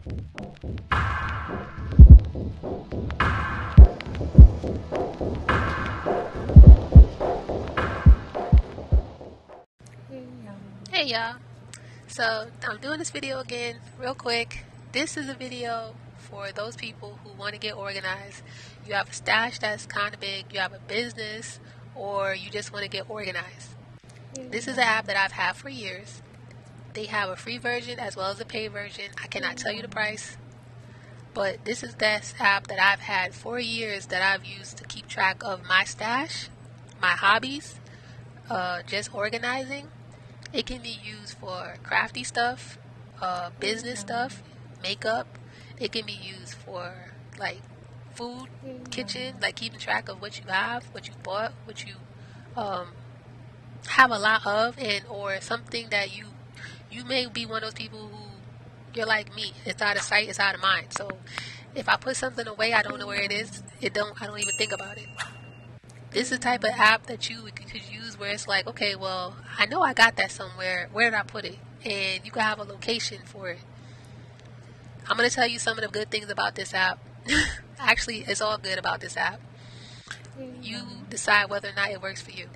Hey y'all, so I'm doing this video again real quick. This is a video for those people who want to get organized. You have a stash that's kind of big, you have a business, or you just want to get organized. This is an app that I've had for years. They have a free version as well as a paid version. I cannot tell you the price, but this is this app that I've had for years that I've used to keep track of my stash, my hobbies, just organizing. It can be used for crafty stuff, business stuff, makeup. It can be used for like food, kitchen, like keeping track of what you have, what you bought, what you have a lot of, and or something that you may be one of those people who you're like me. It's out of sight, it's out of mind. So if I put something away, I don't know where it is. I don't even think about it. This is the type of app that you could use where it's like, okay, well, I know I got that somewhere. Where did I put it? And you can have a location for it. I'm going to tell you some of the good things about this app. Actually, it's all good about this app. You decide whether or not it works for you.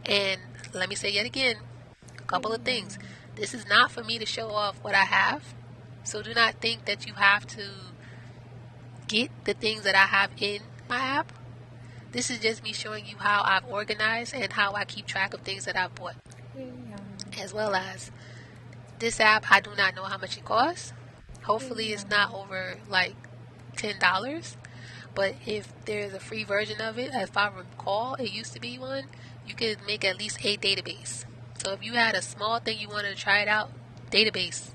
And let me say yet again, a couple of things. This is not for me to show off what I have. So do not think that you have to get the things that I have in my app. This is just me showing you how I've organized and how I keep track of things that I've bought. As well as this app, I do not know how much it costs. Hopefully it's not over like $10. But if there's a free version of it, if I recall, it used to be one, you could make at least a database. So if you had a small thing you wanted to try it out, database,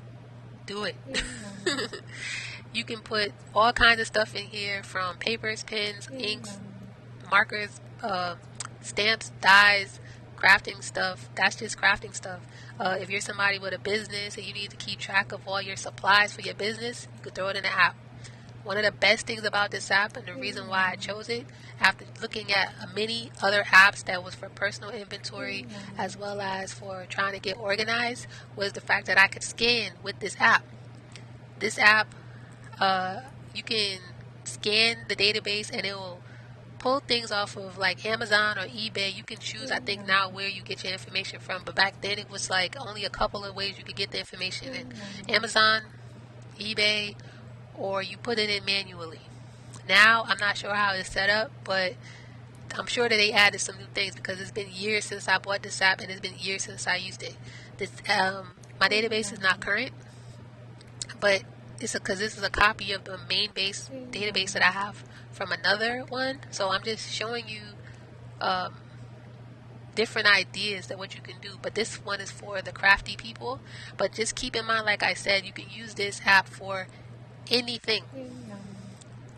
do it. You can put all kinds of stuff in here, from papers, pens, inks, markers, stamps, dyes, crafting stuff. That's just crafting stuff. If you're somebody with a business and you need to keep track of all your supplies for your business, you could throw it in the app. One of the best things about this app, and the reason why I chose it after looking at many other apps that was for personal inventory as well as for trying to get organized, was the fact that I could scan with this app. This app, you can scan the database and it will pull things off of like Amazon or eBay. You can choose, I think now, where you get your information from, but back then it was like only a couple of ways you could get the information in: Amazon, eBay, or you put it in manually. Now I'm not sure how it's set up, but I'm sure that they added some new things, because it's been years since I bought this app and it's been years since I used it. This my database is not current, but it's because this is a copy of the main base database that I have from another one. So I'm just showing you different ideas that what you can do. But this one is for the crafty people. But just keep in mind, like I said, you can use this app for anything.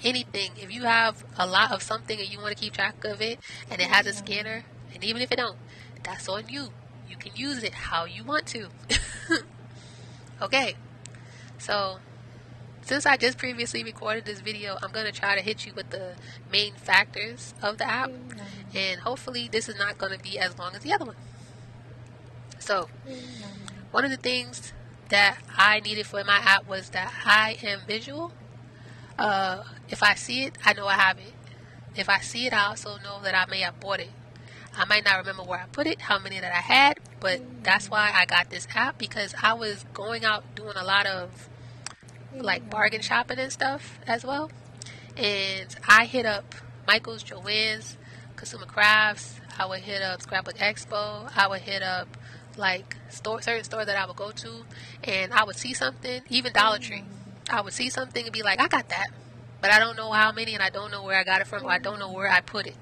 Anything. If you have a lot of something and you want to keep track of it and it has a scanner, and even if it don't, that's on you. You can use it how you want to. Okay. So since I just previously recorded this video, I'm going to try to hit you with the main factors of the app, and hopefully this is not going to be as long as the other one. So one of the things that I needed for my app was that I am visual. If I see it, I know I have it. If I see it, I also know that I may have bought it. I might not remember where I put it, how many that I had, but that's why I got this app, because I was going out doing a lot of like bargain shopping and stuff as well, and I hit up Michael's, Joann's, Consumer Crafts. I would hit up Scrapbook Expo. I would hit up like certain stores that I would go to, and I would see something, even Dollar Tree. I would see something and be like, I got that, but I don't know how many, and I don't know where I got it from, or I don't know where I put it.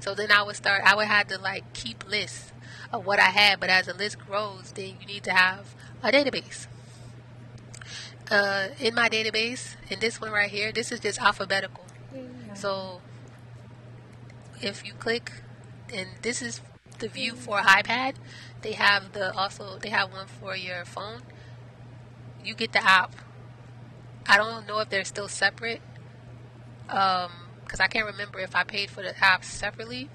So then I would have to like keep lists of what I had, but as the list grows, then you need to have a database. In my database, in this one right here, this is just alphabetical. So if you click, and this is the view for iPad, they have one for your phone. You get the app. I don't know if they're still separate, because I can't remember if I paid for the apps separately.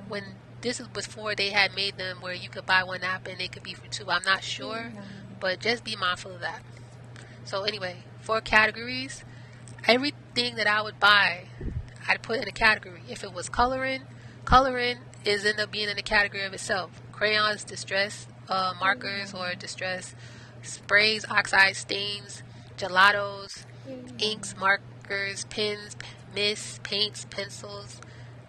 When this was before they had made them where you could buy one app and it could be for two. I'm not sure, but just be mindful of that. So anyway, for categories, everything that I would buy, I'd put in a category. If it was coloring, coloring is end up being in a category of itself. Crayons, distress markers or distress sprays, oxide stains, gelatos, inks, markers, pens, mists, paints, pencils,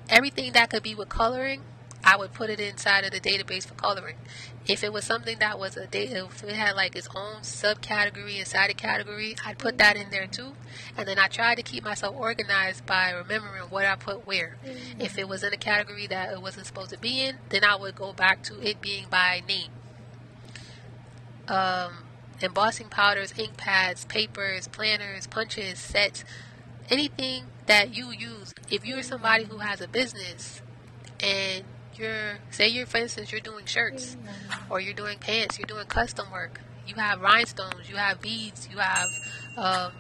everything that could be with coloring, I would put it inside of the database for coloring. If it was something that was if it had like its own subcategory inside a category, I'd put that in there too. And then I tried to keep myself organized by remembering what I put where. If it was in a category that it wasn't supposed to be in, then I would go back to it being by name. Embossing powders, ink pads, papers, planners, punches, sets, anything that you use. If you're somebody who has a business and for instance, you're doing shirts or you're doing pants, you're doing custom work, you have rhinestones, you have beads, you have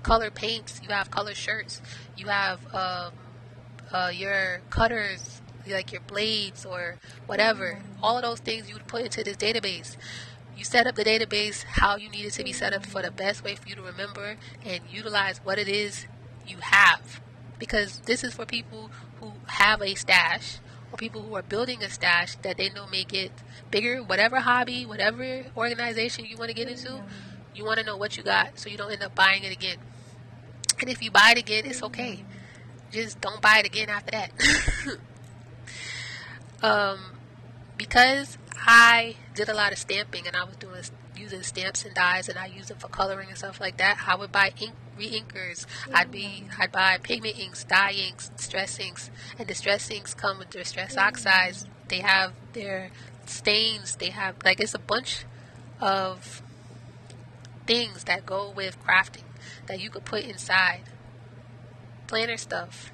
color paints, you have color shirts, you have your cutters, like your blades or whatever. All of those things you would put into this database. You set up the database how you need it to be set up for the best way for you to remember and utilize what it is you have. Because this is for people who have a stash or people who are building a stash that they know may get bigger, whatever hobby, whatever organization you want to get into, you want to know what you got so you don't end up buying it again. And if you buy it again, it's okay. Just don't buy it again after that. Because I did a lot of stamping and I was using stamps and dyes and I use them for coloring and stuff like that, I would buy re-inkers. I'd buy pigment inks, dye inks, distress inks, and distress inks come with distress oxides. They have their stains. They have it's a bunch of things that go with crafting that you could put inside. Planner stuff,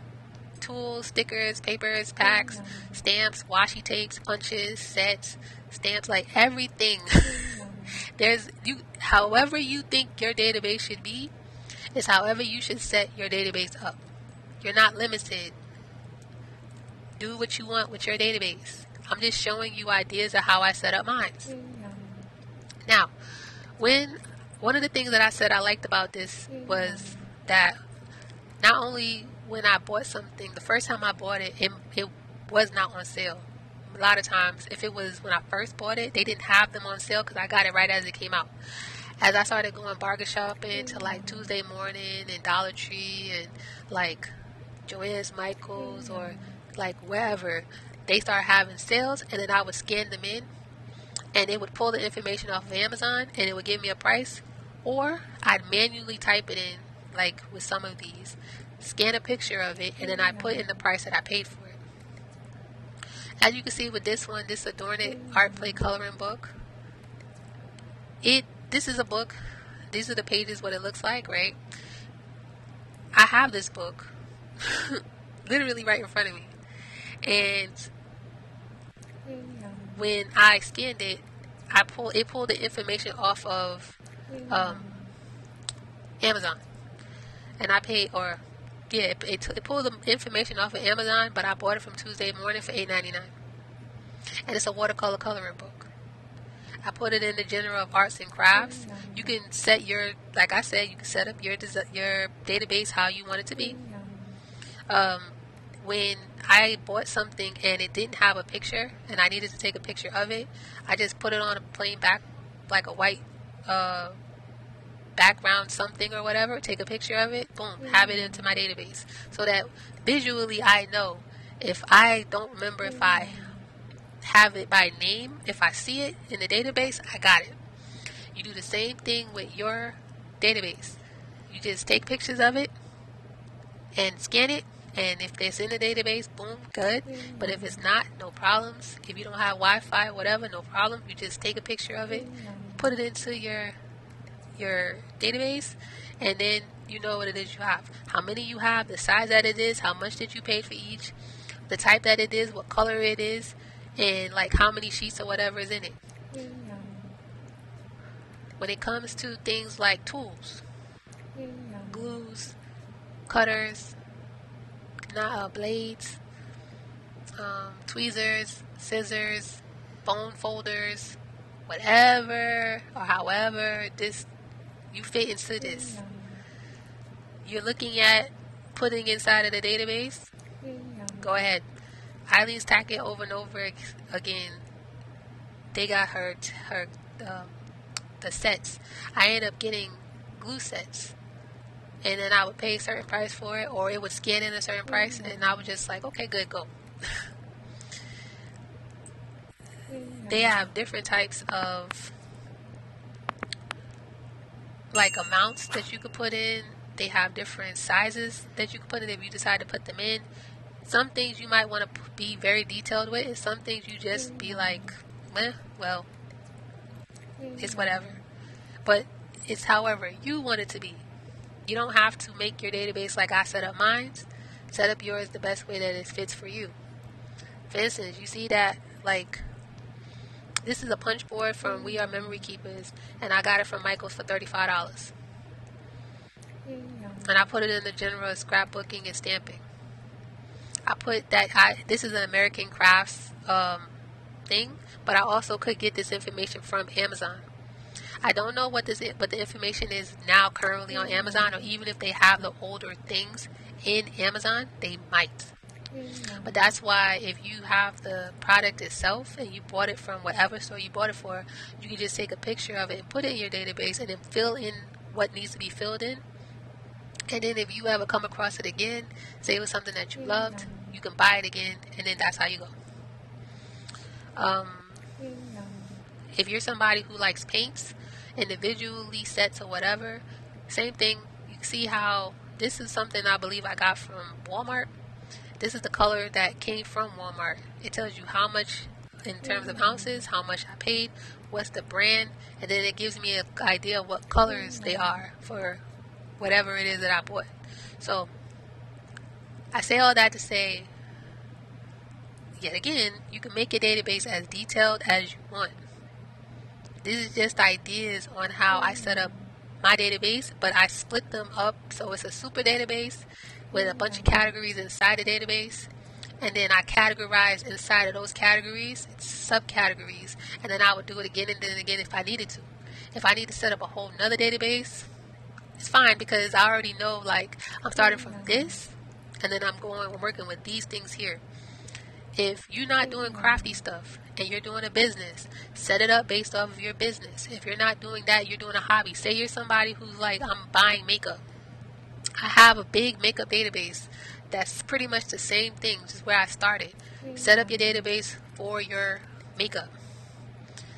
tools, stickers, papers, packs, stamps, washi tapes, punches, sets, stamps, like everything. However you think your database should be is however you should set your database up. You're not limited. Do what you want with your database. I'm just showing you ideas of how I set up mine. Now, one of the things that I said I liked about this was that not only when I bought something, the first time I bought it, it was not on sale. A lot of times, if it was when I first bought it, they didn't have them on sale because I got it right as it came out. As I started going bargain shopping to like Tuesday Morning and Dollar Tree and like Joann's Michaels or like wherever, they started having sales, and then I would scan them in and it would pull the information off of Amazon and it would give me a price, or I'd manually type it in, like with some of these, scan a picture of it, and then I put in the price that I paid for it. As you can see with this one, this Adorn It Art Play Coloring book, this is a book. These are the pages, what it looks like, right? I have this book literally right in front of me, and when I scanned it, it pulled the information off of Amazon, and I paid, it pulled the information off of Amazon, but I bought it from Tuesday Morning for $8.99, and it's a watercolor coloring book. I put it in the genre of arts and crafts. You can set like I said, you can set up your database how you want it to be. When I bought something and it didn't have a picture and I needed to take a picture of it, I just put it on a plain like a white background something or whatever, take a picture of it, boom, have it into my database, so that visually I know. If I don't remember if I have it by name, if I see it in the database, I got it. You do the same thing with your database. You just take pictures of it and scan it, and if it's in the database, boom, good. But if it's not, no problems. If you don't have Wi-Fi, whatever, no problem. You just take a picture of it, put it into your database, and then you know what it is you have, how many you have, the size that it is, how much did you pay for each, the type that it is, what color it is, and like how many sheets or whatever is in it. When it comes to things like tools, glues, cutters, blades, tweezers, scissors, bone folders, whatever or however this You fit into this. You're looking at putting inside of the database. Go ahead. Eileen's tacking over and over again. They got the sets. I ended up getting glue sets, and then I would pay a certain price for it, or it would scan in a certain price, and I was just like, okay, good, go. They have different types of like amounts that you could put in. They have different sizes that you can put in if you decide to put them in. Some things you might want to be very detailed with, and some things you just be like, well, it's whatever. But it's however you want it to be. You don't have to make your database like I set up mine. Set up yours the best way that it fits for you. For instance, you see that, like, this is a punch board from We Are Memory Keepers, and I got it from Michael's for $35. And I put it in the general scrapbooking and stamping. I put that, this is an American Crafts thing, but I also could get this information from Amazon. I don't know what the information is now currently on Amazon, or even if they have the older things in Amazon, they might. But that's why if you have the product itself and you bought it from whatever store you bought it for, you can just take a picture of it and put it in your database and then fill in what needs to be filled in. And then if you ever come across it again, say it was something that you loved, you can buy it again, and then that's how you go. If you're somebody who likes paints, individually sets or whatever, same thing. You see how this is something I believe I got from Walmart. This is the color that came from Walmart. It tells you how much in terms of ounces, how much I paid, what's the brand, and then it gives me an idea of what colors they are for whatever it is that I bought. So I say all that to say, yet again, you can make your database as detailed as you want. This is just ideas on how I set up my database, but I split them up so it's a super database with a bunch of categories inside the database, and then I categorize inside of those categories, it's subcategories, and then I would do it again and then again if I needed to. If I need to set up a whole nother database, it's fine, because I already know, like, I'm starting from this, and then I'm working with these things here. If you're not doing crafty stuff and you're doing a business, set it up based off of your business. If you're not doing that, you're doing a hobby. Say you're somebody who's like, I'm buying makeup. I have a big makeup database that's pretty much the same thing, which is where I started. Set up your database for your makeup.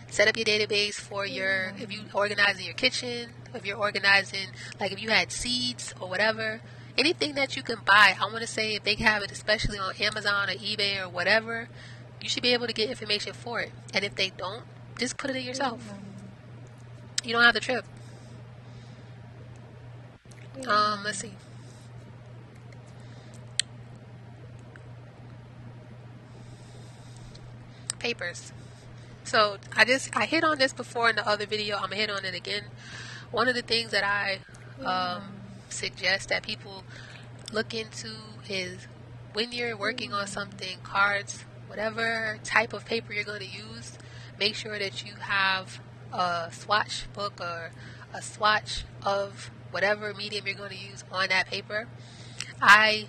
Set up your database for your, if you organizing your kitchen, if you're organizing, like if you had seeds or whatever, anything that you can buy. I want to say if they have it, especially on Amazon or eBay or whatever, you should be able to get information for it. And if they don't, just put it in yourself. You don't have the trip. Let's see. Papers. So I hit on this before in the other video. I'm gonna hit on it again. One of the things that I suggest that people look into is when you're working on something, cards, whatever type of paper you're going to use, make sure that you have a swatch book or a swatch of whatever medium you're going to use on that paper. I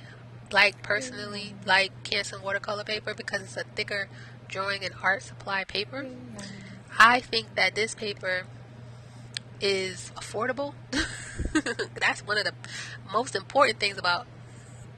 personally like Canson watercolor paper because it's a thicker drawing and art supply paper. I think that this paper is affordable. That's one of the most important things about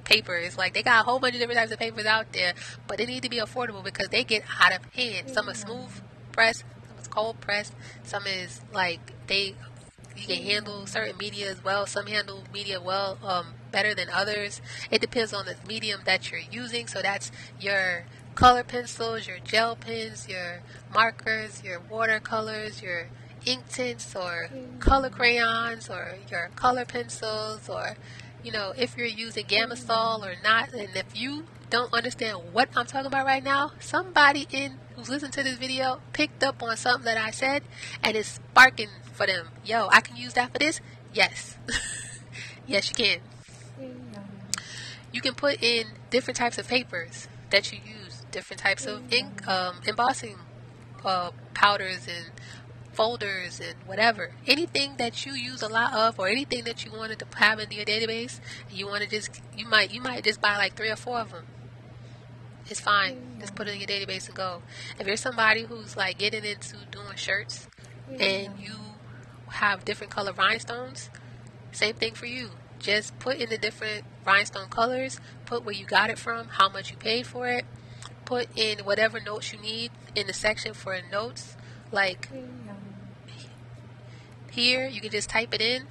paper. Is like they got a whole bunch of different types of papers out there, but they need to be affordable because they get out of hand. Some are smooth pressed, some is cold pressed, some is like you can handle certain media as well. Some handle media well better than others. It depends on the medium that you're using. So that's your color pencils, your gel pens, your markers, your watercolors, your ink tints, or color crayons, or your color pencils, or if you're using Gamasol or not. And if you don't understand what I'm talking about right now, somebody who's listening to this video picked up on something that I said and is sparking for them. Yo, I can use that for this? Yes. Yes, you can. You can put in different types of papers that you use, different types of ink, embossing powders and folders and whatever, anything that you use a lot of, or anything that you wanted to have in your database, and you want to just, you might just buy like 3 or 4 of them. It's fine. Just put it in your database and go. If you're somebody who's like getting into doing shirts and you have different color rhinestones, same thing for you. Just put in the different rhinestone colors, put where you got it from, how much you paid for it, put in whatever notes you need in the section for notes. Like here, you can just type it in.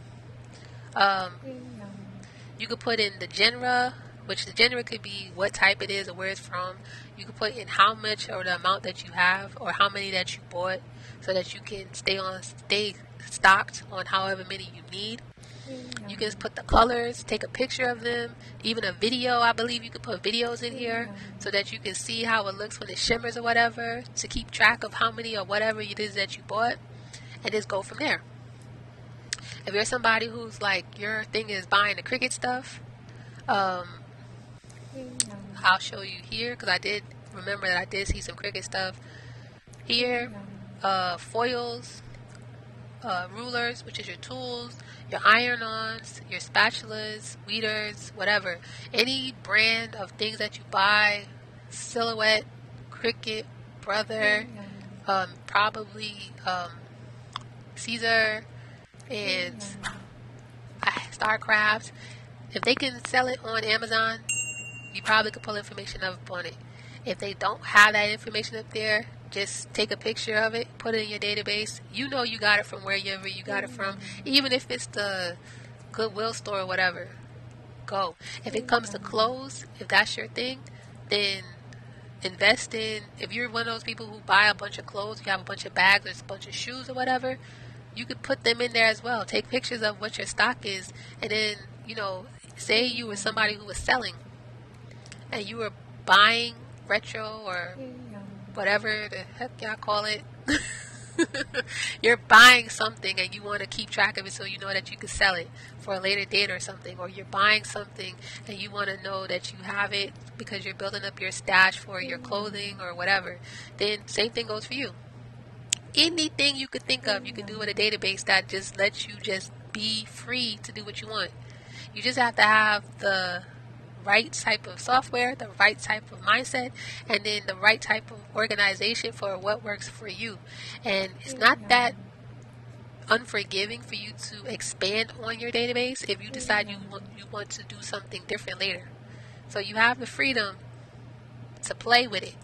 You could put in the genre, which the genre could be what type it is or where it's from. You could put in how much or the amount that you have, or how many that you bought, so that you can stay stocked on however many you need. You can just put the colors, take a picture of them, even a video. I believe you could put videos in here so that you can see how it looks when it shimmers or whatever, to keep track of how many or whatever it is that you bought, and just go from there. If you're somebody who's like, your thing is buying the Cricut stuff, I'll show you here, because I did remember that I did see some Cricut stuff here. Foils, rulers, which is your tools, your iron-ons, your spatulas, weeders, whatever. Any brand of things that you buy, Silhouette, Cricut, Brother, probably Caesar, and StarCraft. If they can sell it on Amazon, you probably could pull information up on it. If they don't have that information up there, just take a picture of it, put it in your database. You know you got it from wherever you got it from. Even if it's the Goodwill store or whatever, go. If it comes to clothes, if that's your thing, then invest in, if you're one of those people who buy a bunch of clothes, you have a bunch of bags or a bunch of shoes or whatever, you could put them in there as well. Take pictures of what your stock is, and then, you know, say you were somebody who was selling and you were buying retro or whatever the heck y'all call it. You're buying something and you want to keep track of it so you know that you can sell it for a later date or something, or you're buying something and you want to know that you have it because you're building up your stash for your clothing or whatever, then same thing goes for you. Anything you could think of, you can do with a database that just lets you just be free to do what you want. You just have to have the right type of software, the right type of mindset, and then the right type of organization for what works for you. And it's not that unforgiving for you to expand on your database if you decide you want to do something different later. So you have the freedom to play with it.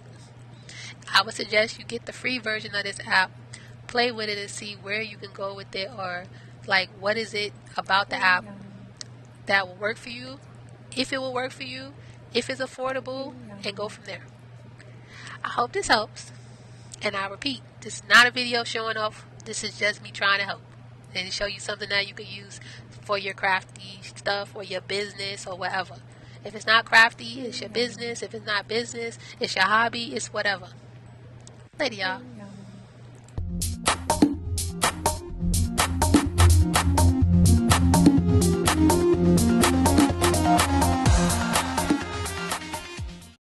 I would suggest you get the free version of this app, play with it and see where you can go with it, or like what is it about the app that will work for you, if it will work for you, if it's affordable, and go from there. I hope this helps. And I repeat, this is not a video showing off. This is just me trying to help and show you something that you could use for your crafty stuff or your business or whatever. If it's not crafty, it's your business. If it's not business, it's your hobby. It's whatever. Later, y'all.